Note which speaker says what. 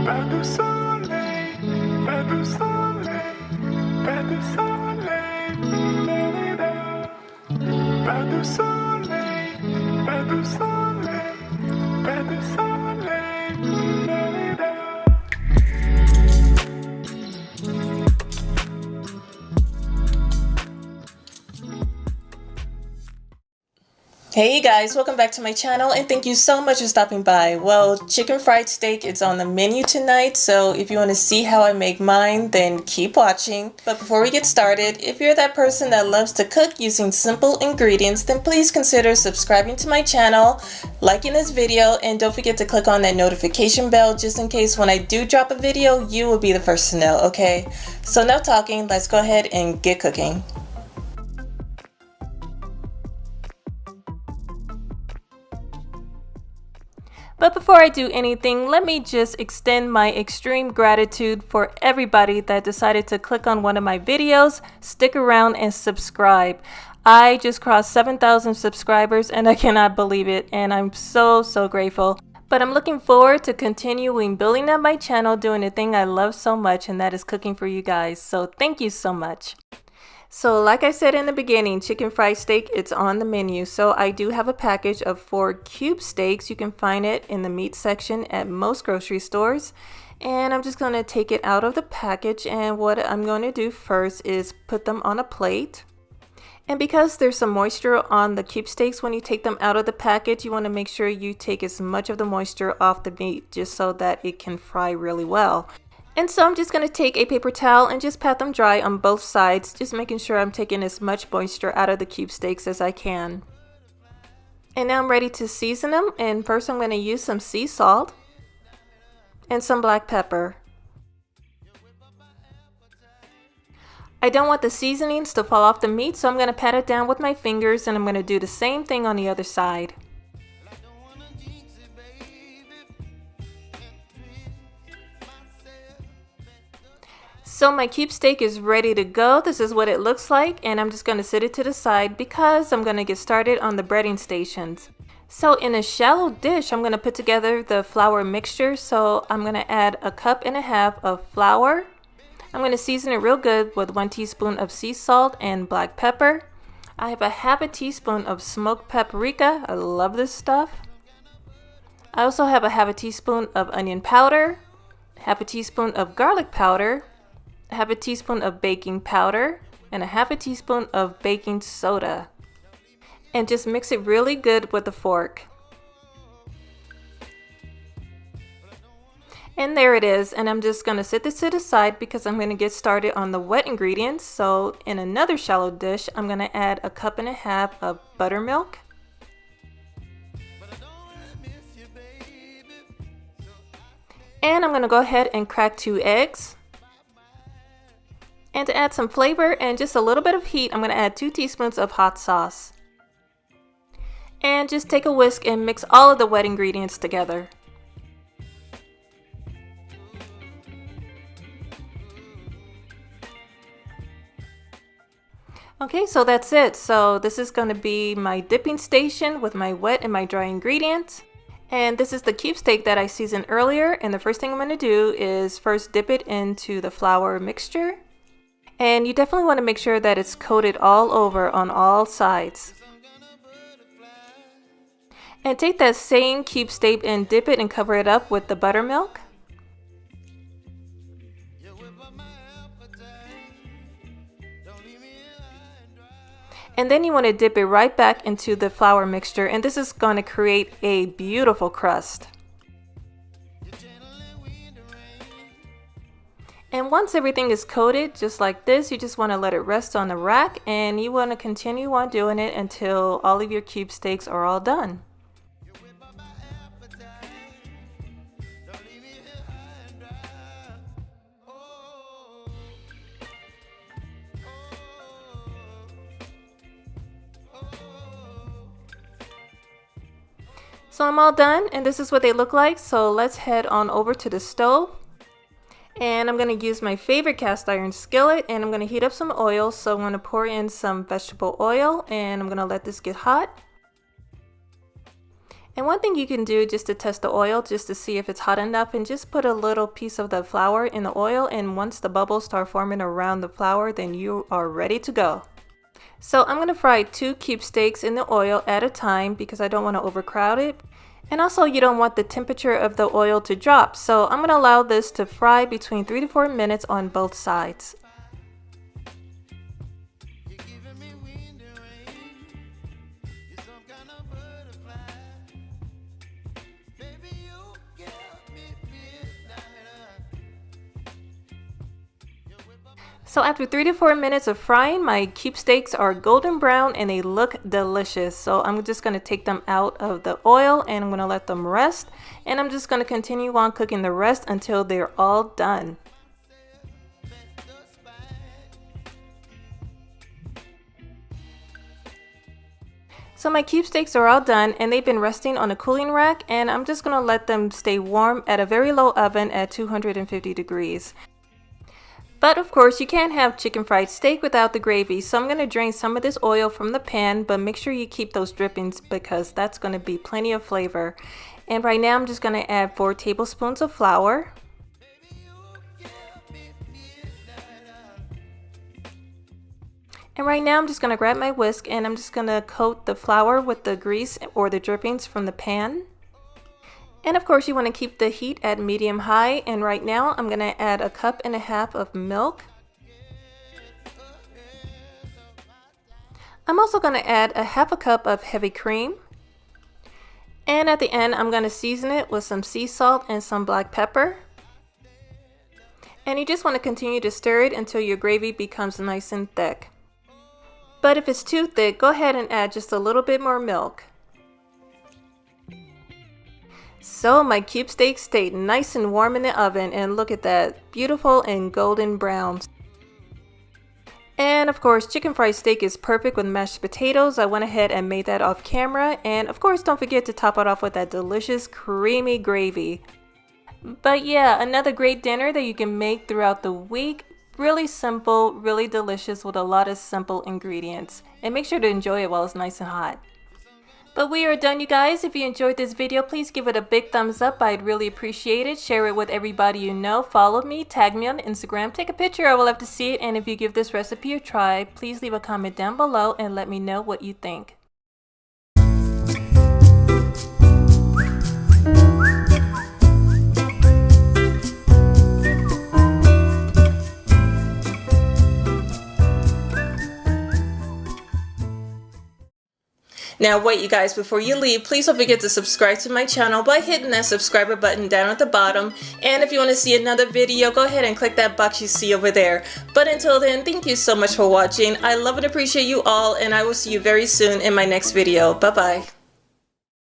Speaker 1: Pas de soleil, pas de soleil, pas de soleil, da-da-da. Pas de soleil, pas de soleil, pas de soleil, da-da-da.
Speaker 2: Hey you guys, welcome back to my channel and thank you so much for stopping by. Well, chicken fried steak is on the menu tonight, so if you want to see how I make mine, then keep watching. But before we get started, if you're that person that loves to cook using simple ingredients, then please consider subscribing to my channel, liking this video, and don't forget to click on that notification bell just in case when I do drop a video, you will be the first to know, okay? So enough talking, let's go ahead and get cooking. But before I do anything, let me just extend my extreme gratitude for everybody that decided to click on one of my videos, stick around, and subscribe. I just crossed 7,000 subscribers and I cannot believe it, and I'm so grateful. But I'm looking forward to continuing building up my channel, doing the thing I love so much, and that is cooking for you guys. So thank you so much. So like I said in the beginning, chicken fried steak, it's on the menu. So I do have a package of 4 cube steaks. You can find it in the meat section at most grocery stores. And I'm just going to take it out of the package, and what I'm going to do first is put them on a plate. And because there's some moisture on the cube steaks, when you take them out of the package, you want to make sure you take as much of the moisture off the meat just so that it can fry really well. And so I'm just going to take a paper towel and just pat them dry on both sides, just making sure I'm taking as much moisture out of the cube steaks as I can. And now I'm ready to season them, and first I'm going to use some sea salt and some black pepper. I don't want the seasonings to fall off the meat, so I'm going to pat it down with my fingers, and I'm going to do the same thing on the other side. So my cube steak is ready to go. This is what it looks like, and I'm just going to set it to the side because I'm going to get started on the breading stations. So in a shallow dish, I'm going to put together the flour mixture. So I'm going to add 1.5 cups of flour. I'm going to season it real good with 1 teaspoon of sea salt and black pepper. I have 1/2 teaspoon of smoked paprika. I love this stuff. I also have 1/2 teaspoon of onion powder, 1/2 teaspoon of garlic powder, 1/2 teaspoon of baking powder, and 1/2 teaspoon of baking soda. And just mix it really good with a fork. And there it is, and I'm just going to set this to the side because I'm going to get started on the wet ingredients. So in another shallow dish, I'm going to add 1.5 cups of buttermilk. And I'm going to go ahead and crack 2 eggs. And to add some flavor and just a little bit of heat, I'm going to add 2 teaspoons of hot sauce. And just take a whisk and mix all of the wet ingredients together. Okay, so that's it. So this is going to be my dipping station with my wet and my dry ingredients. And this is the cube steak that I seasoned earlier. And the first thing I'm going to do is first dip it into the flour mixture. And you definitely want to make sure that it's coated all over on all sides. And take that same cube steak and dip it and cover it up with the buttermilk. And then you want to dip it right back into the flour mixture, and this is going to create a beautiful crust. And once everything is coated just like this, you just want to let it rest on the rack, and you want to continue on doing it until all of your cube steaks are all done. So I'm all done, and this is what they look like. So let's head on over to the stove. And I'm going to use my favorite cast iron skillet, and I'm going to heat up some oil. So I'm going to pour in some vegetable oil, and I'm going to let this get hot. And one thing you can do just to test the oil, just to see if it's hot enough, and just put a little piece of the flour in the oil, and once the bubbles start forming around the flour, then you are ready to go. So I'm going to fry 2 cube steaks in the oil at a time because I don't want to overcrowd it. And also you don't want the temperature of the oil to drop. So I'm going to allow this to fry between 3 to 4 minutes on both sides. So after 3 to 4 minutes of frying, my cube steaks are golden brown and they look delicious. So I'm just going to take them out of the oil and I'm going to let them rest. And I'm just going to continue on cooking the rest until they're all done. So my cube steaks are all done and they've been resting on a cooling rack, and I'm just going to let them stay warm at a very low oven at 250 degrees. But of course you can't have chicken fried steak without the gravy, so I'm going to drain some of this oil from the pan, but make sure you keep those drippings because that's going to be plenty of flavor. And right now I'm just going to add 4 tablespoons of flour. And right now I'm just going to grab my whisk and I'm just going to coat the flour with the grease or the drippings from the pan. And of course you want to keep the heat at medium high, and right now I'm going to add 1.5 cups of milk. I'm also going to add 1/2 cup of heavy cream. And at the end I'm going to season it with some sea salt and some black pepper. And you just want to continue to stir it until your gravy becomes nice and thick. But if it's too thick, go ahead and add just a little bit more milk. So my cube steak stayed nice and warm in the oven, and look at that, beautiful and golden brown. And of course chicken fried steak is perfect with mashed potatoes. I went ahead and made that off camera, and of course don't forget to top it off with that delicious creamy gravy. But yeah, another great dinner that you can make throughout the week. Really simple, really delicious with a lot of simple ingredients. And make sure to enjoy it while it's nice and hot. But we are done, you guys. If you enjoyed this video, please give it a big thumbs up. I'd really appreciate it. Share it with everybody you know. Follow me, tag me on Instagram, take a picture. I will love to see it. And if you give this recipe a try, please leave a comment down below and let me know what you think. Now wait, you guys, before you leave, please don't forget to subscribe to my channel by hitting that subscriber button down at the bottom. And if you want to see another video, go ahead and click that box you see over there. But until then, thank you so much for watching. I love and appreciate you all, and I will see you very soon in my next video. Bye bye.